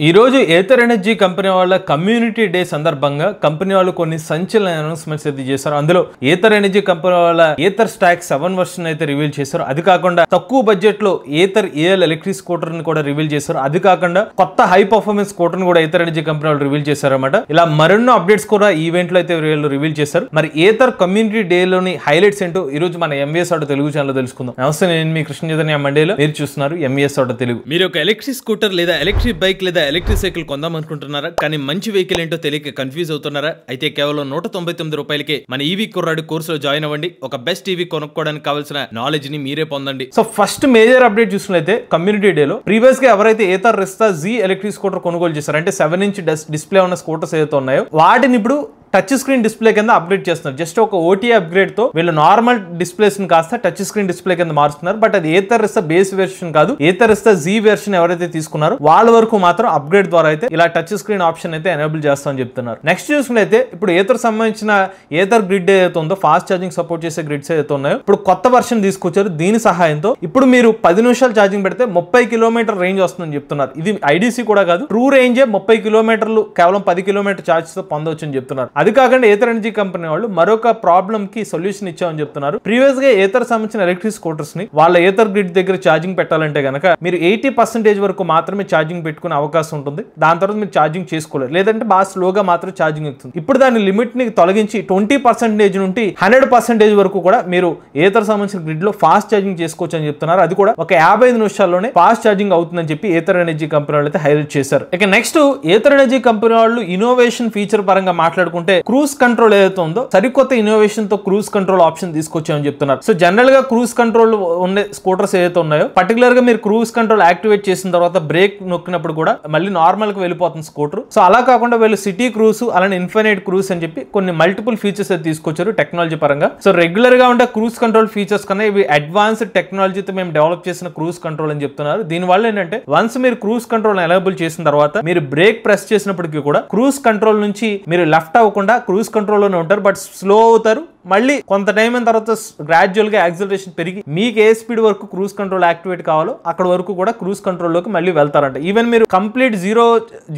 ఈ రోజు Ather energy company వాళ్ళ కమ్యూనిటీ డే సందర్భంగా కంపెనీ వాళ్ళు కొన్ని సంచలన అనౌన్స్మెంట్స్ అయితే చేశారు. అందులో ఏథర్ ఎనర్జీ కంపెనీ వాళ్ళ ఏథర్ స్టాక్ 7 వర్షన్ అయితే రివీల్ చేశారు. అది కాకుండా తక్కువ బడ్జెట్ లో ఏథర్ ఏఎల్ ఎలక్ట్రిక్ స్కూటర్ ని కూడా రివీల్ చేశారు. అది కాకుండా కొత్త హై పర్ఫార్మెన్స్ స్కూటర్ ని కూడా ఏథర్ ఎనర్జీ కంపెనీ వాళ్ళు రివీల్ చేశారు అన్నమాట. ఇలా మరెన్నో అప్డేట్స్ కూడా ఈవెంట్ లో అయితే రివీల్ చేశారు. మరి ఏథర్ కమ్యూనిటీ డే లోని హైలైట్స్ ఏంటో ఈ రోజు మన ఎంవీఎస్ ఆటో తెలుగు ఛానల్ తెలుసుకుందాం. నమస్తే, నేను మీ కృష్ణ చైతన్య మండేలో, మీరు చూస్తున్నారు ఎంవీఎస్ ఆటో తెలుగు. మీరు ఒక ఎలక్ట్రిక్ స్కూటర్ లేదా ఎలక్ట్రిక్ బైక్ లేదా ఎలక్ట్రిక్ సైకిల్ కొందాం అనుకుంటున్నారా? కానీ మంచి వెహికల్ ఏంటో తెలియక కన్ఫ్యూజ్ అవుతున్నారా? అయితే కేవలం 199 రూపాయలకే మన ఈవీ కుర్రాడు కోర్సులో జాయిన్ అవ్వండి. ఒక బెస్ట్ ఈవీ కొనుక్కోవడానికి కావాల్సిన నాలెడ్జ్ ని మీరే పొందండి. సో ఫస్ట్ మేజర్ అప్డేట్ చూసినట్లయితే కమ్యూనిటీ డే లో ప్రీవియస్ గా ఎవరైతే Ather Rizta G electric scooter కొనుగోలు చేశారు, అంటే 7 ఇంచ్ డిస్ప్లే ఉన్న స్కూటర్స్ ఏదైతే ఉన్నాయో వాటిని ఇప్పుడు టచ్ స్క్రీన్ డిస్ప్లే కింద అప్గ్రేడ్ చేస్తున్నారు. జస్ట్ ఒక ఓటీ అప్గ్రేడ్ తో వీళ్ళు నార్మల్ డిస్ప్లేస్ ని కాస్త టచ్ స్క్రీన్ డిస్ప్లే కింద మారుస్తున్నారు. బట్ అది ఏథర్ రిస్తా బేస్ వెర్షన్ కాదు, ఏథర్ రిస్తా జీ వెర్షన్ ఎవరైతే తీసుకున్నారో వాళ్ళ వరకు మాత్రం అప్గ్రేడ్ ద్వారా అయితే ఇలా టచ్ స్క్రీన్ ఆప్షన్ అయితే ఎనేబుల్ చేస్తామని చెప్తున్నారు. నెక్స్ట్ చూసుకుంటే ఇప్పుడు ఏథర్ సంబంధించిన ఏథర్ గ్రిడ్ ఏదైతే ఉందో, ఫాస్ట్ ఛార్జింగ్ సపోర్ట్ చేసే గ్రిడ్స్ ఏదైతే ఉన్నాయో ఇప్పుడు కొత్త వర్షన్ తీసుకొచ్చారు. దీని సహాయంతో ఇప్పుడు మీరు 10 నిమిషాలు ఛార్జింగ్ పెడితే 30 కిలోమీటర్ రేంజ్ వస్తుందని చెప్తున్నారు. ఇది ఐడీసీ కూడా కాదు, ట్రూ రేంజే 30 కిలోమీటర్లు కేవలం 10 కిలోమీటర్ ఛార్జ్ తో పొందవచ్చు అని చెప్తున్నారు. అది కాకుండా ఏథర్ ఎనర్జీ కంపెనీ వాళ్ళు మరొక ప్రాబ్లమ్ కి సొల్యూషన్ ఇచ్చామని చెప్తున్నారు. ప్రీవియస్ గా ఏథర్ సంబంధించిన ఎలక్ట్రిక్ స్కూటర్స్ ని వాళ్ళ ఏథర్ గ్రిడ్ దగ్గర ఛార్జింగ్ పెట్టాలంటే గనక మీరు 80% వరకు మాత్రమే ఛార్జింగ్ పెట్టుకునే అవకాశం ఉంటుంది. దాని తర్వాత మీరు ఛార్జింగ్ చేసుకోలేదు, లేదంటే బాగా స్లోగా మాత్రం ఛార్జింగ్ ఎక్కుతుంది. ఇప్పుడు దాని లిమిట్ ని తొలగించి 20% నుండి 100% వరకు కూడా మీరు ఏథర్ సంబంధించిన గ్రిడ్ లో ఫాస్ట్ ఛార్జింగ్ చేసుకోవచ్చు అని చెప్తున్నారు. అది కూడా ఒక 55 నిమిషాల్లోనే ఫాస్ట్ ఛార్జింగ్ అవుతుందని చెప్పి ఏథర్ ఎనర్జీ కంపెనీ వాళ్ళు అయితే హైలైట్ చేశారు. ఇక నెక్స్ట్ ఏథర్ ఎనర్జీ కంపెనీ వాళ్ళు ఇన్నోవేషన్ ఫీచర్ పరంగా మాట్లాడుకుంటే క్రూజ్ కంట్రోల్ ఏదైతే ఉందో సరికొత్త ఇన్నోవేషన్ తో క్రూజ్ కంట్రోల్ ఆప్షన్ తీసుకొచ్చామని చెప్తున్నారు. సో జనరల్ గా క్రూజ్ కంట్రోల్ ఉండే స్కూటర్స్ ఏదైతే ఉన్నాయో పర్టికులర్ గా మీరు క్రూజ్ కంట్రోల్ యాక్టివేట్ చేసిన తర్వాత బ్రేక్ నొక్కినప్పుడు కూడా మళ్ళీ నార్మల్ గా వెళ్ళిపోతుంది స్కూటర్. సో అలా కాకుండా వీళ్ళు సిటీ క్రూజ్ అలానే ఇన్ఫినైట్ క్రూజ్ అని చెప్పి కొన్ని మల్టిపుల్ ఫీచర్స్ అయితే తీసుకొచ్చారు టెక్నాలజీ పరంగా. సో రెగ్యులర్ గా ఉండే క్రూజ్ కంట్రోల్ ఫీచర్స్ కన్నా ఇవి అడ్వాన్స్డ్ టెక్నాలజీతో మేము డెవలప్ చేసిన క్రూజ్ కంట్రోల్ అని చెప్తున్నారు. దీని వల్ల ఏంటంటే వన్స్ మీరు క్రూజ్ కంట్రోల్ ఎనేబుల్ చేసిన తర్వాత మీరు బ్రేక్ ప్రెస్ చేసినప్పటికీ కూడా క్రూజ్ కంట్రోల్ నుంచి మీరు లెఫ్ట్ అవ్వకుండా క్రూజ్ కంట్రోల్ లోనే ఉంటారు, బట్ స్లో అవుతారు. మళ్ళీ కొంత టైం అయిన తర్వాత గ్రాడ్యువల్ గా యాక్సిలరేషన్ పెరిగి మీకు ఏ స్పీడ్ వరకు క్రూజ్ కంట్రోల్ యాక్టివేట్ కావాలో అక్కడ వరకు కూడా క్రూజ్ కంట్రోల్ లోకి మళ్ళీ వెళ్తారంట. ఈవెన్ మీరు కంప్లీట్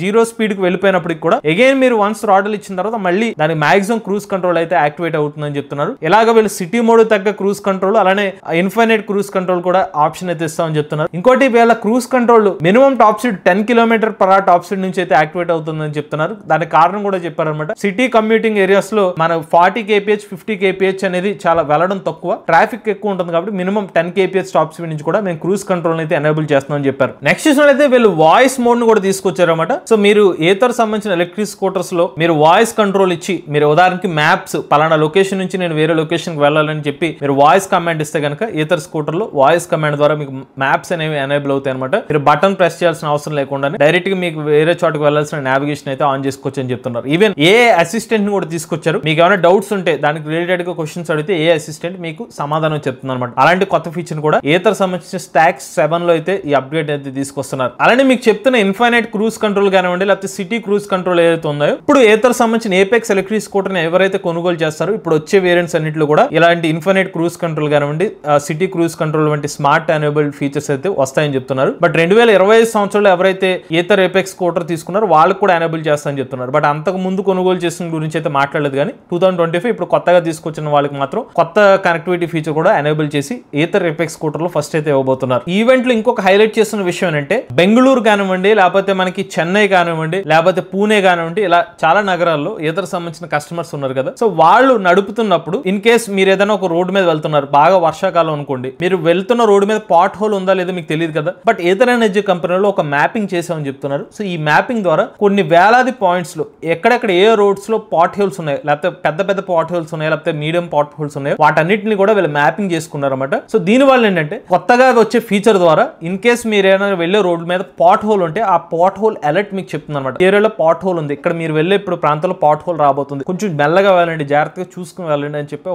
జీరో స్పీడ్ కి వెళ్ళిపోయినప్పటికి కూడా అగైన్ మీరు వన్స్ థ్రాటిల్ ఇచ్చిన తర్వాత మళ్ళీ దానికి మాక్సిమం క్రూజ్ కంట్రోల్ అయితే యాక్టివేట్ అవుతుందని చెప్తున్నారు. ఇలాగ వీళ్ళు సిటీ మోడ్ తగ్గ క్రూజ్ కంట్రోల్ అలానే ఇన్ఫైనైట్ క్రూజ్ కంట్రోల్ కూడా ఆప్షన్ అయితే ఇస్తామని చెప్తున్నారు. ఇంకోటి వీళ్ళ cruise control minimum top speed 10 km/h top speed నుంచి అయితే యాక్టివేట్ అవుతుందని చెప్తున్నారు. దానికి కారణం కూడా చెప్పారనమాట. సిటీ కమ్యూటింగ్ ఏరియాస్ లో మన 40 kph 50 kph అనేది చాలా వెళ్ళడం తక్కువ, ట్రాఫిక్ ఎక్కువ ఉంటుంది కాబట్టి మినిమం 10 kph టాప్ స్పీడ్ నుంచి కూడా మేము క్రూజ్ కంట్రోల్ అయితే ఎనేబుల్ చేస్తున్నామని చెప్పారు. నెక్స్ట్ చూసినట్లయితే వీళ్ళు వాయిస్ మోడ్ ను కూడా తీసుకొచ్చారన్నమాట. సో మీరు ఏథర్ సంబంధించిన ఎలక్ట్రిక్ స్కూటర్స్ లో మీరు వాయిస్ కంట్రోల్ ఇచ్చి, మీరు ఉదాహరణకి మ్యాప్స్ పలానా లొకేషన్ నుంచి నేను వేరే లొకేషన్ కి వెళ్ళాలని చెప్పి మీరు వాయిస్ కమాండ్ ఇస్తే కనుక ఏథర్ స్కూటర్ లో వాయిస్ కమాండ్ ద్వారా మీకు మ్యాప్స్ అనేవి ఎనేబుల్ అవుతాయి అనమాట. మీరు బటన్ ప్రెస్ చేయాల్సిన అవసరం లేకుండా డైరెక్ట్ గా మీకు వేరే చోటుకు వెళ్ళాల్సిన నావిగేషన్ అయితే ఆన్ చేసుకోవచ్చు అని చెప్తున్నారు. ఈవెన్ ఏ అసిస్టెంట్ ని కూడా తీసుకొచ్చారు. మీకు ఏమైనా డౌట్స్ ఉంటే దానికి రిలేటెడ్ గా క్వశ్చన్స్ అడిగితే ఏ అసిస్టెంట్ మీకు సమాధానం చెప్తుంది అనమాట. అలాంటి కొత్త ఫీచర్ కూడా ఏథర్ సంబంధించిన స్టాక్ 7 లో అయితే ఈ అప్డేట్ అయితే తీసుకొస్తున్నారు. అలానే మీకు చెప్తున్న ఇన్ఫైనైట్ క్రూజ్ కంట్రోల్ కానివ్వండి, లేకపోతే సిటీ క్రూజ్ కంట్రోల్ ఏదైతే ఉందో ఇప్పుడు ఏథర్ సంబంధించిన ఏపెక్స్ ఎలక్ట్రిక్ స్కూటర్ ని ఎవరైతే కొనుగోలు చేస్తారో ఇప్పుడు వచ్చే వేరియంట్స్ అన్నింటిలో కూడా ఇలాంటి ఇన్ఫైనైట్ క్రూజ్ కంట్రోల్ కానివ్వండి, సిటీ క్రూజ్ కంట్రోల్ వంటి స్మార్ట్ ఎనేబుల్డ్ ఫీచర్స్ అయితే వస్తాయని చెప్తున్నారు. బట్ 2025 సంవత్సరంలో ఎవరైతే ఏథర్ ఏపెక్స్ స్కూటర్ తీసుకున్నారో వాళ్ళకి కూడా ఎనేబుల్ చేస్తామని చెప్తున్నారు. బట్ అంతకు ముందు కొనుగోలు చేసిన గురించి అయితే మాట్లాడలేదు. కానీ 2025 ఇప్పుడు కొత్తగా తీసుకొచ్చిన వాళ్ళకి మాత్రం కొత్త కనెక్టివిటీ ఫీచర్ కూడా ఎనేబుల్ చేసి ఏథర్ ఏపెక్స్ స్కూటర్ లో ఫస్ట్ అయితే ఇవ్వబోతున్నారు. ఈవెంట్ లో ఇంకొక హైలైట్ చేస్తున్న విషయం ఏంటంటే బెంగళూరు కానివ్వండి, లేకపోతే మనకి చెన్నై కానివ్వండి, లేకపోతే పూణే కానివ్వండి, ఇలా చాలా నగరాల్లో ఏథర్ సంబంధించిన కస్టమర్స్ ఉన్నారు కదా. సో వాళ్ళు నడుపుతున్నప్పుడు ఇన్ కేస్ మీరు ఏదైనా ఒక రోడ్డు మీద వెళ్తున్నారు, బాగా వర్షాకాలం అనుకోండి, మీరు వెళ్తున్న రోడ్డు మీద పాట్ హోల్ ఉందా లేదో మీకు తెలియదు కదా. బట్ ఏథర్ ఎనర్జీ కంపెనీలో ఒక మ్యాపింగ్ చేసామని చెప్తున్నారు. సో ఈ మ్యాపింగ్ ద్వారా కొన్ని వేలాది పాయింట్స్ లో ఎక్కడెక్కడ ఏ రోడ్స్ లో పాట్ హోల్స్ ఉన్నాయి, లేకపోతే పెద్ద పాట్ హోల్స్ ఉన్నాయి, లేకపోతే మీడియం పాట్ హోల్స్ ఉన్నాయి, వాటన్నిటిని కూడా వీళ్ళు మ్యాపింగ్ చేసుకున్నారన్నమాట. సో దీని వల్ల ఏంటంటే కొత్తగా వచ్చే ఫీచర్ ద్వారా ఇన్ కేస్ మీరు ఏమైనా వెళ్ళే రోడ్డు మీద పాట్ హోల్ ఉంటే ఆ పాట్ హోల్ అలర్ట్ మీకు చెప్తుంది అనమాట. ఏరియాలో పాట్ హోల్ ఉంది, ఇక్కడ మీరు వెళ్ళే ఇప్పుడు ప్రాంతంలో పాట్ హోల్ రాబోతుంది, కొంచెం మెల్లగా వెళ్ళండి, జాగ్రత్తగా చూసుకుని వెళ్ళండి అని చెప్పి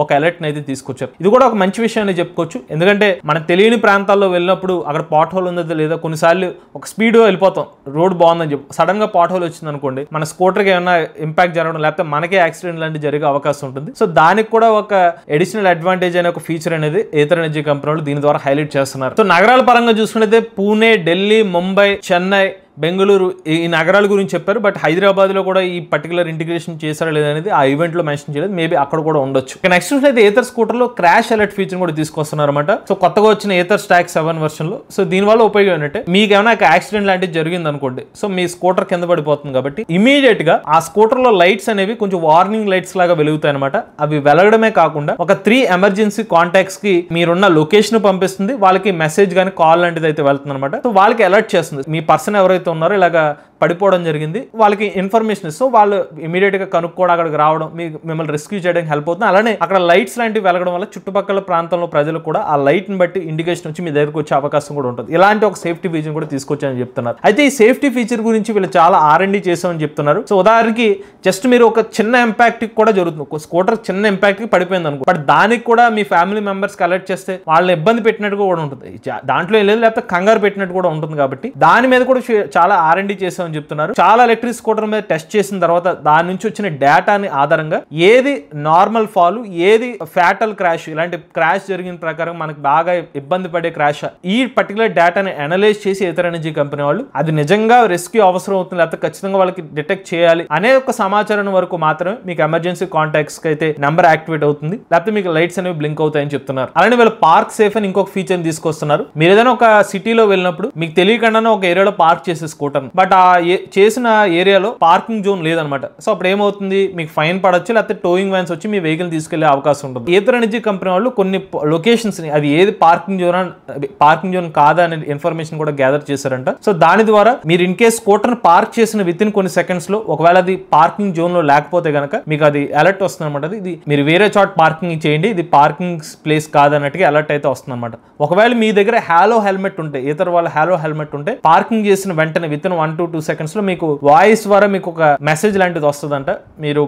ఒక అలర్ట్ అయితే తీసుకొచ్చారు. ఇది కూడా ఒక మంచి విషయాన్ని చెప్పుకోవచ్చు. ఎందుకంటే మనం తెలియని ప్రాంతాల్లో వెళ్ళినప్పుడు అక్కడ పాట్ హోల్ ఉందో లేదా కొన్నిసార్లు ఒక స్పీడ్ వెళ్ళిపోతాం, రోడ్ బాగుందని చెప్పి సడన్ గా పాట్ హోల్ వచ్చింది అనుకోండి, మన స్కూటర్ కి ఏమైనా ఇంపాక్ట్ జరగడం లేకపోతే మనకే యాక్సిడెంట్ లాంటి జరిగే అవకాశం ఉంటుంది. సో దానికి కూడా ఒక అడిషనల్ అడ్వాంటేజ్ అనే ఒక ఫీచర్ అనేది ఏథర్ ఎనర్జీ కంపెనీ దీని ద్వారా హైలైట్ చేస్తున్నారు. సో నగరాల పరంగా చూసుకుంటే పూణే, ఢిల్లీ, ముంబై, చెన్నై, బెంగళూరు ఈ నగరాల గురించి చెప్పారు. బట్ హైదరాబాద్ లో కూడా ఈ పర్టికులర్ ఇంటిగ్రేషన్ చేశారా లేదనేది ఆ ఈవెంట్ లో మెన్షన్ చేయలేదు. మేబీ అక్కడ కూడా ఉండొచ్చు. నెక్స్ట్ అయితే ఏథర్ స్కూటర్ లో క్రాష్ అలర్ట్ ఫీచర్ కూడా తీసుకొస్తున్నారు అనమాట. సో కొత్తగా వచ్చిన ఏథర్ స్టాక్ 7 వర్షన్ లో సో దీని వల్ల ఉపయోగం ఏంటంటే మీకు ఏమైనా యాక్సిడెంట్ లాంటిది జరిగింది అనుకోండి, సో మీ స్కూటర్ కింద పడిపోతుంది కాబట్టి ఇమీడియట్ గా ఆ స్కూటర్ లో లైట్స్ అనేవి కొంచెం వార్నింగ్ లైట్స్ లాగా వెలుగుతాయి అనమాట. అవి వెలగడమే కాకుండా ఒక 3 ఎమర్జెన్సీ కాంటాక్ట్స్ కి మీరున్న లొకేషన్ పంపిస్తుంది, వాళ్ళకి మెసేజ్ కానీ కాల్ లాంటిది అయితే వెళ్తుంది అనమాట. సో వాళ్ళకి అలర్ట్ చేస్తుంది మీ పర్సన్ ఎవరైతే ఉన్నారో ఇలాగా పడిపోవడం జరిగింది, వాళ్ళకి ఇన్ఫర్మేషన్ ఇస్తూ వాళ్ళు ఇమీడియట్ గా కనుక్కోవడం అక్కడికి రావడం మిమ్మల్ని రెస్క్యూ చేయడానికి హెల్ప్ అవుతుంది. అలానే అక్కడ లైట్స్ లాంటివి వెలగడం వల్ల చుట్టుపక్కల ప్రాంతంలో ప్రజలు కూడా ఆ లైట్ ని బట్టి ఇండికేషన్ వచ్చి మీ దగ్గరకు వచ్చే అవకాశం కూడా ఉంటుంది. ఇలాంటి ఒక సేఫ్టీ ఫీచర్ కూడా తీసుకొచ్చారని చెప్తున్నారు. అయితే ఈ సేఫ్టీ ఫీచర్ గురించి వీళ్ళు చాలా R&D చేసామని చెప్తున్నారు. సో ఉదాహరణకి జస్ట్ మీరు ఒక చిన్న ఇంపాక్ట్ కూడా జరుగుతుంది, ఒక స్కూటర్ చిన్న ఇంపాక్ట్ కి పడిపోయింది అనుకో, బట్ దానికి కూడా మీ ఫ్యామిలీ మెంబర్స్ కి అలర్ట్ చేస్తే వాళ్ళని ఇబ్బంది పెట్టినట్టు కూడా ఉంటుంది. దాంట్లో ఏం లేదు, లేకపోతే కంగారు పెట్టినట్టు కూడా ఉంటుంది. కాబట్టి దాని మీద కూడా చాలా R&D చేసామని చెప్తున్నారు. చాలా ఎలక్ట్రిక్ స్కూటర్ మీద టెస్ట్ చేసిన తర్వాత దాని నుంచి వచ్చిన డేటాని ఆధారంగా ఏది నార్మల్ ఫాల్, ఏది ఫ్యాటల్ క్రాష్, ఇలాంటి క్రాష్ జరిగిన ప్రకారం మనకు బాగా ఇబ్బంది పడే క్రాష్, ఈ పర్టికులర్ డేటాని అనలైజ్ చేసి ఏథర్ ఎనర్జీ కంపెనీ వాళ్ళు అది నిజంగా రెస్క్యూ అవసరం అవుతుంది లేకపోతే ఖచ్చితంగా వాళ్ళకి డిటెక్ట్ చేయాలి అనే ఒక సమాచారం వరకు మాత్రమే మీకు ఎమర్జెన్సీ కాంటాక్ట్స్ కి అయితే నెంబర్ యాక్టివేట్ అవుతుంది, లేకపోతే మీకు లైట్స్ అనేవి బ్లింక్ అవుతాయని చెప్తున్నారు. అలానే వీళ్ళు పార్క్ సేఫ్ అని ఇంకొక ఫీచర్ తీసుకొస్తున్నారు. మీరు ఏదైనా ఒక సిటీలో వెళ్ళినప్పుడు మీకు తెలియకుండానే ఒక ఏరియాలో పార్క్ చేసే స్కూటర్, బట్ ఆ చేసిన ఏరియాలో పార్కింగ్ జోన్ లేదనమాట. సో అప్పుడు ఏమవుతుంది, మీకు ఫైన్ పడొచ్చు, లేకపోతే టోయింగ్ వ్యాన్స్ వచ్చి మీ వెహికల్ తీసుకెళ్లే అవకాశం ఉంటుంది. ఏథర్ ఎనర్జీ కంపెనీ వాళ్ళు కొన్ని లొకేషన్స్ ని అది ఏది పార్కింగ్ జోన్ కాదా అనే ఇన్ఫర్మేషన్ కూడా గ్యాదర్ చేశారంట. సో దాని ద్వారా మీరు ఇన్ కేస్ స్కూటర్ పార్క్ చేసిన విత్ ఇన్ కొన్ని సెకండ్స్ లో ఒకవేళ అది పార్కింగ్ జోన్ లో లేకపోతే గనక మీకు అది అలర్ట్ వస్తుంది అనమాట. ఇది మీరు వేరే చోట పార్కింగ్ చేయండి, ఇది పార్కింగ్ ప్లేస్ కాదన్నట్టుగా అలర్ట్ అయితే వస్తుంది అనమాట. ఒకవేళ మీ దగ్గర హాలో హెల్మెట్ ఉంటే, ఏథర్ వాళ్ళ హాలో హెల్మెట్ ఉంటే పార్కింగ్ చేసిన వెంటనే విత్ ఇన్ 1 to 2 seconds లో మీకు వాయిస్ ద్వారా మీకు ఒక మెసేజ్ లాంటిది వస్తుందంట. మీరు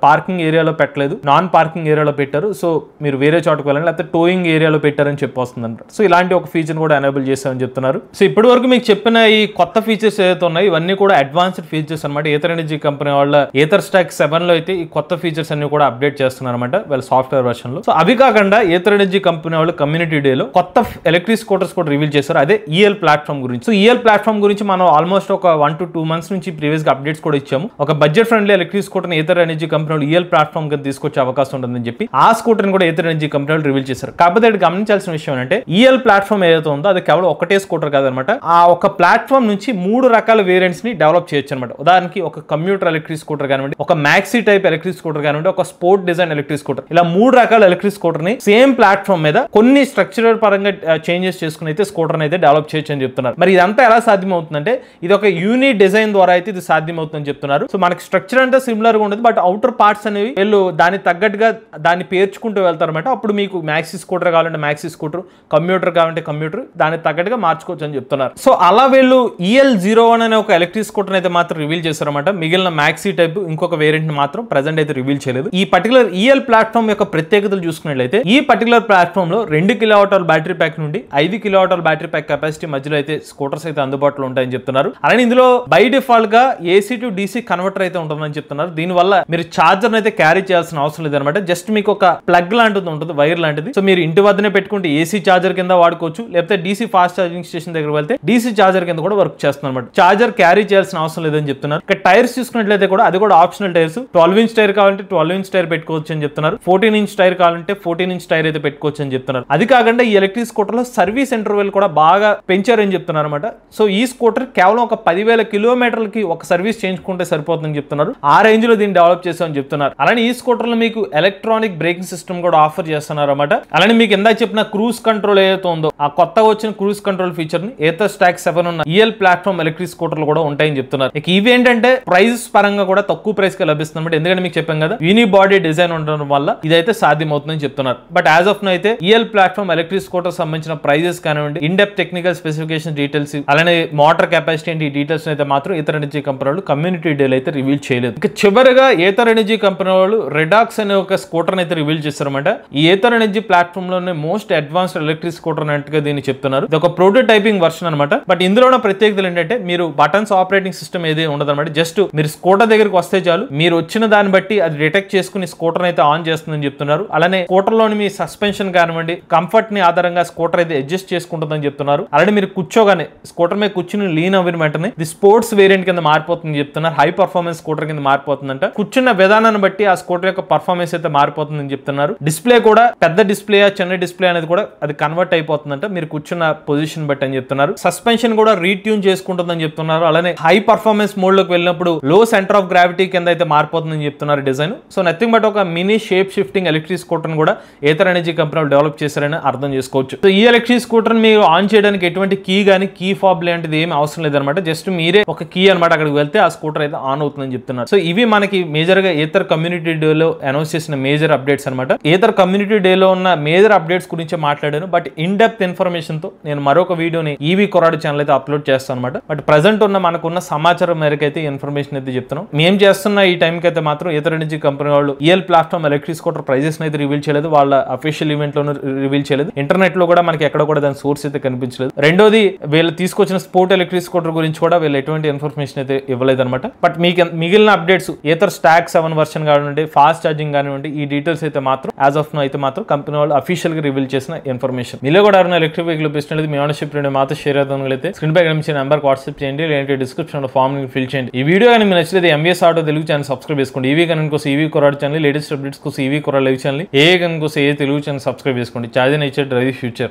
పార్కింగ్ ఏరియాలో పెట్టలేదు, నాన్ పార్కింగ్ ఏరియాలో పెట్టారు, సో మీరు వేరే చోటకు వెళ్ళండి, లేకపోతే టోయింగ్ ఏరియాలో పెట్టారని చెప్పి వస్తుందంట. సో ఇలాంటి ఒక ఫీచర్ కూడా ఎనేబుల్ చేస్తామని చెప్తున్నారు. సో ఇప్పటి వరకు మీకు చెప్పిన ఈ కొత్త ఫీచర్స్ ఏదైతే ఉన్నాయి ఇవన్నీ కూడా అడ్వాన్స్డ్ ఫీచర్స్ అనమాట. ఏథర్ ఎనర్జీ కంపెనీ వాళ్ళ ఏథర్ స్టాక్ 7 లో అయితే ఈ కొత్త ఫీచర్స్ అన్ని కూడా అప్డేట్ చేస్తున్నారు అనమాట వాళ్ళ సాఫ్ట్వేర్ వర్షన్ లో. సో అవి కాకుండా ఏథర్ ఎనర్జీ కంపెనీ వాళ్ళు కమ్యూనిటీ డే లో కొత్త ఎలక్ట్రిక్ స్కూటర్స్ కూడా రివీల్ చేశారు. అదే EL ప్లాట్ఫామ్ గురించి. సో EL ప్లాట్ఫామ్ గురించి మనం ఆల్మోస్ట్ ఒక 1 to 2 months నుంచి ప్రీవియస్ గా అప్డేట్స్ కూడా ఇచ్చాము. ఒక budget friendly electric scooter Ather energy company EL platform కింద తీసుకొచ్చే అవకాశం ఉంటుందని చెప్పి ఆ స్కూటర్ ని కూడా ఏథర్ ఎనర్జీ కంపెనీ రివీల్ చేశారు. కాకపోతే ఇక్కడ గమనించాల్సిన విషయం అంటే EL ప్లాట్ఫామ్ ఏదైతే ఉందో అది కేవలం ఒకటే స్కూటర్ కాదనమాట. ఆ ఒక ప్లాట్ఫామ్ నుంచి 3 రకాల వేరియంట్స్ ని డెవలప్ చేయొచ్చు అనమాట. ఉదాహరణకి ఒక కమ్యూటర్ ఎలక్ట్రిక్ స్కూటర్ కానివ్వండి, ఒక మ్యాక్సీ టైప్ ఎలక్ట్రిక్ స్కూటర్ కానివ్వండి, ఒక స్పోర్ట్ డిజైన్ ఎలక్ట్రిక్ స్కూటర్, ఇలా 3 రకాల ఎలక్ట్రిక్ స్కూటర్ ని సేమ్ ప్లాట్ఫామ్ మీద కొన్ని స్ట్రక్చరల్ పరంగా చేంజెస్ చేసుకుని అయితే స్కూటర్ అయితే డెవలప్ చేయొచ్చు అని చెప్తున్నారు. మరి ఇదంతా ఎలా సాధ్యం అవుతుందంటే ఇది ఒక యూనిక్ డిజైన్ ద్వారా అయితే ఇది సాధ్యం అవుతుందని చెప్తున్నారు. సో మనకి స్ట్రక్చర్ అంటే సిమిలర్ గా ఉండదు, బట్ అవుటర్ పార్ట్స్ అనేవి వీళ్ళు దానికి తగ్గట్టుగా దాన్ని పేర్చుకుంటూ వెళ్తారన్నమాట. అప్పుడు మీకు మ్యాక్సీ స్కూటర్ కావాలంటే మ్యాక్సీ స్కూటర్, కంప్యూటర్ కావాలంటే కంప్యూటర్, దానికి తగ్గట్టుగా మార్చుకోవచ్చు అని చెప్తున్నారు. సో అలా వీళ్ళు EL01 అనే ఒక ఎలక్ట్రిక్ స్కూటర్ అయితే మాత్రం రివీల్ చేశారన్నమాట. మిగిలిన మ్యాక్సీ టైప్ ఇంకొక వేరియంట్ ని మాత్రం ప్రెజెంట్ అయితే రివీల్ చేయలేదు. ఈ పర్టికులర్ EL ప్లాట్ఫామ్ యొక్క ప్రత్యేకతలు చూసుకున్నట్లయితే ఈ పర్టికులర్ ప్లాట్ఫామ్ లో 2 kWh బ్యాటరీ ప్యాక్ నుండి 5 kWh బ్యాటరీ ప్యాక్ కెపాసిటీ మధ్యలో అయితే స్కూటర్స్ అయితే అందుబాటులో ఉంటాయని చెప్తున్నారు. అలానే ఇందులో బై డిఫాల్ట్ గా AC to DC కన్వర్టర్ అయితే ఉంటుందని చెప్తున్నారు. దీనివల్ల మీరు ఛార్జర్ అయితే క్యారీ చేయాల్సిన అవసరం లేదనమాట. జస్ట్ మీకు ఒక ప్లగ్ లాంటిది ఉంటుంది, వైర్ లాంటిది. సో మీరు ఇంటి వద్దనే పెట్టుకుంటే AC ఛార్జర్ కింద వాడుకోవచ్చు, లేకపోతే DC ఫాస్ట్ ఛార్జింగ్ స్టేషన్ దగ్గర వెళ్తే DC ఛార్జర్ కింద కూడా వర్క్ చేస్తుంది అనమాట. ఛార్జర్ క్యారీ చేయాల్సిన అవసరం లేదని చెప్తున్నారు. ఇక టైర్స్ చూసుకున్నట్లయితే కూడా అది కూడా ఆప్షనల్ టైర్స్. 12-inch టైర్ కావాలంటే 12-inch టైర్ పెట్టుకోవచ్చు అని చెప్తున్నారు. 14-inch టైర్ కావాలంటే 14-inch టైర్ అయితే పెట్టుకోవచ్చు అని చెప్తున్నారు. అది కాకుండా ఈ ఎలక్ట్రిక్ స్కూటర్ లో సర్వీస్ ఇంటర్వెల్ కూడా బాగా పెంచారని చెప్తున్నారు అనమాట. సో ఈ స్కూటర్ కేవలం ఒక 10,000 కిలోమీటర్లకి ఒక సర్వీస్ చేయించుకుంటే సరిపోతుందని చెప్తున్నారు. ఆ రేంజ్ లో దీన్ని డెవలప్ చేసామని చెప్తున్నారు. అలానే ఈ స్కూటర్ లో మీకు ఎలక్ట్రానిక్ బ్రేకింగ్ సిస్టమ్ కూడా ఆఫర్ చేస్తున్నారు అనమాట. అలానే మీకు ఇందాక చెప్పిన క్రూజ్ కంట్రోల్ ఏదైతే ఉందో ఆ కొత్తగా వచ్చిన క్రూజ్ కంట్రోల్ ఫీచర్ ని ఏథర్ స్టాక్ 7 ఉన్న EL ప్లాట్ఫామ్ ఎలక్ట్రిక్ స్కూటర్లు కూడా ఉంటాయని చెప్తున్నారు. ఇక ఇవి ఏంటంటే ప్రైజెస్ పరంగా కూడా తక్కువ ప్రైస్ కి లభిస్తుంది. ఎందుకంటే మీకు చెప్పాం కదా యూని బాడీ డిజైన్ ఉండడం వల్ల ఇదైతే సాధ్యం అవుతుందని చెప్తున్నారు. బట్ యాజ్ ఆఫ్ నో అయితే EL ప్లాట్ఫామ్ ఎలక్ట్రిక్ స్కూటర్ సంబంధించిన ప్రైజెస్ కానివ్వండి, in depth technical specification details, అలానే మోటార్ కెపాసిటీ అండ్ ఈ డీటెయిల్స్ అయితే మాత్రం ఏథర్ ఎనర్జీ కంపెనీ వాళ్ళు కమ్యూనిటీ డేలో అయితే రివీల్ చేయలేదు. ఇక చివరిగా ఏథర్ ఎనర్జీ కంపెనీ వాళ్ళు రెడాక్స్ అనే ఒక స్కూటర్ అయితే రివీల్ చేస్తారన్నమాట. ఈ ఏథర్ ఎనర్జీ ప్లాట్ఫామ్ లోనే మోస్ట్ అడ్వాన్స్డ్ ఎలక్ట్రిక్ స్కూటర్ అన్నట్టుగా దీన్ని చెప్తున్నారు. ఇది ఒక ప్రోటోటైపింగ్ వర్షన్ అనమాట. బట్ ఇందులో ఉన్న ప్రత్యేకతలు ఏంటంటే మీరు బటన్స్ ఆపరేటింగ్ సిస్టమ్ ఏది ఉండదు అనమాట. జస్ట్ మీరు స్కూటర్ దగ్గరికి వస్తే చాలు, మీరు వచ్చిన దాన్ని బట్టి అది డిటెక్ట్ చేసుకుని స్కూటర్ అయితే ఆన్ చేస్తుందని చెప్తున్నారు. అలానే స్కూటర్ లోని మీ సస్పెన్షన్ కానివ్వండి, కంఫర్ట్ ని ఆధారంగా స్కూటర్ అయితే అడ్జస్ట్ చేసుకుంటుందని చెప్తున్నారు. అలానే మీరు కూర్చోగానే స్కూటర్ మీద కూర్చుని లీన్ అవ్విన వెంటనే ది స్పోర్ట్స్ వేరియంట్ కింద మారిపోతుంది చెప్తున్నారు. హై పర్ఫార్మెన్స్ స్కూటర్ కింద మారిపోతుందంట. కూర్చున్న విధానాన్ని బట్టి ఆ స్కూటర్ యొక్క పర్ఫార్మెన్స్ అయితే మారిపోతుందని చెప్తున్నారు. డిస్ప్లే కూడా పెద్ద డిస్ప్లే చిన్న డిస్ప్లే అనేది కూడా అది కన్వర్ట్ అయిపోతుందంట మీరు కూర్చున్న పొజిషన్ బట్టి అని చెప్తున్నారు. సస్పెన్షన్ కూడా రీట్యూన్ చేసుకుంటుందని చెప్తున్నారు. అలానే హై పర్ఫార్మెన్స్ మోడ్ లోకి వెళ్ళినప్పుడు లో సెంటర్ ఆఫ్ గ్రావిటీ కింద అయితే మారిపోతుందని చెప్తున్నారు డిజైన్. సో నథింగ్ బట్ ఒక mini shape shifting electric scooter కూడా ఏథర్ ఎనర్జీ కంపెనీ డెవలప్ చేశారని అర్థం చేసుకోవచ్చు. సో ఈ ఎలక్ట్రిక్ స్కూటర్ మీరు ఆన్ చేయడానికి ఎటువంటి కీ గానీ కీ ఫాబ్ లాంటిది ఏమి అవసరం లేదనమాట. జస్ట్ మీరే ఒక కీ అనమాట అక్కడికి వెళ్తే ఆ స్కూటర్ అయితే ఆన్ అవుతుందని చెప్తున్నారు. సో ఇవి మనకి మేజర్ గా ఏథర్ కమ్యూనిటీ డే లో అనౌన్స్ చేసిన మేజర్ అప్డేట్స్ అనమాట. ఏథర్ కమ్యూనిటీ డే లో ఉన్న మేజర్ అప్డేట్స్ గురించి మాట్లాడాను. బట్ ఇన్ డెప్త్ ఇన్ఫర్మేషన్ తో నేను మరొక వీడియోని ఈవీ కొరాడు ఛానల్ అయితే అప్లోడ్ చేస్తాను అనమాట. బట్ ప్రెసెంట్ ఉన్న మనకున్న సమాచారం మేరకు అయితే ఇన్ఫర్మేషన్ అయితే చెప్తున్నాం. మేము చేస్తున్న ఈ టైం కి అయితే మాత్రం ఏథర్ ఎనర్జీ కంపెనీ వాళ్ళు EL platform electric scooter prices అయితే రివీల్ చేయలేదు. వాళ్ళ అఫీషియల్ ఈవెంట్ లోనూ రివీల్ చేయలేదు. ఇంటర్నెట్ లో కూడా మనకి ఎక్కడ కూడా దాని సోర్స్ అయితే కనిపించలేదు. రెండోది వీళ్ళు తీసుకొచ్చిన స్పోర్ట్ ఎలక్ట్రిక్ స్కూటర్ గురించి కూడా వీళ్ళు ఎటువంటి ఇన్ఫర్మేషన్ అయితే ఇవ్వలేదు అనమాట. బట్ మీకు మిగిలిన అప్డేట్స్ ఏథర్ స్టాక్ 7 వర్షన్ కానివ్వండి, ఫాస్ట్ ఛార్జింగ్ కానివ్వండి, ఈ డీటెయిల్స్ అయితే మాత్రం యాజ్ ఆఫ్ నో అయితే మాత్రం కంపెనీ వాళ్ళు అఫీషియల్ గా రివీల్ చేసిన ఇన్ఫర్మేషన్. మీలో కూడా ఎవరైనా ఎలక్ట్రిక్ వెహికల్ పిస్తున్నది మీ ఓనర్షిప్ మాత్రం షేర్ అవుతానైతే స్క్రీన్ పై కనిపించే నెంబర్ వాట్సాప్ చేయండి, లేదంటే డిస్క్రిప్షన్ లో ఫామ్ ఫిల్ చేయండి. ఈ వీడియో కానీ మీకు నచ్చితే MBS auto Telugu channel subscribe చేసుకోండి. ఈవీ కనుక కోసం ఈవీ కొరాడు ఛానల్, లేటెస్ట్ అప్డేట్స్ కోసం ఈవీ కొరాడు లైవ్ ఛానల్, ఏ కనుక కోసం ఏ తెలుగు ఛానల్ సబ్స్క్రైబ్ చేసుకోండి. Charge nature drive future.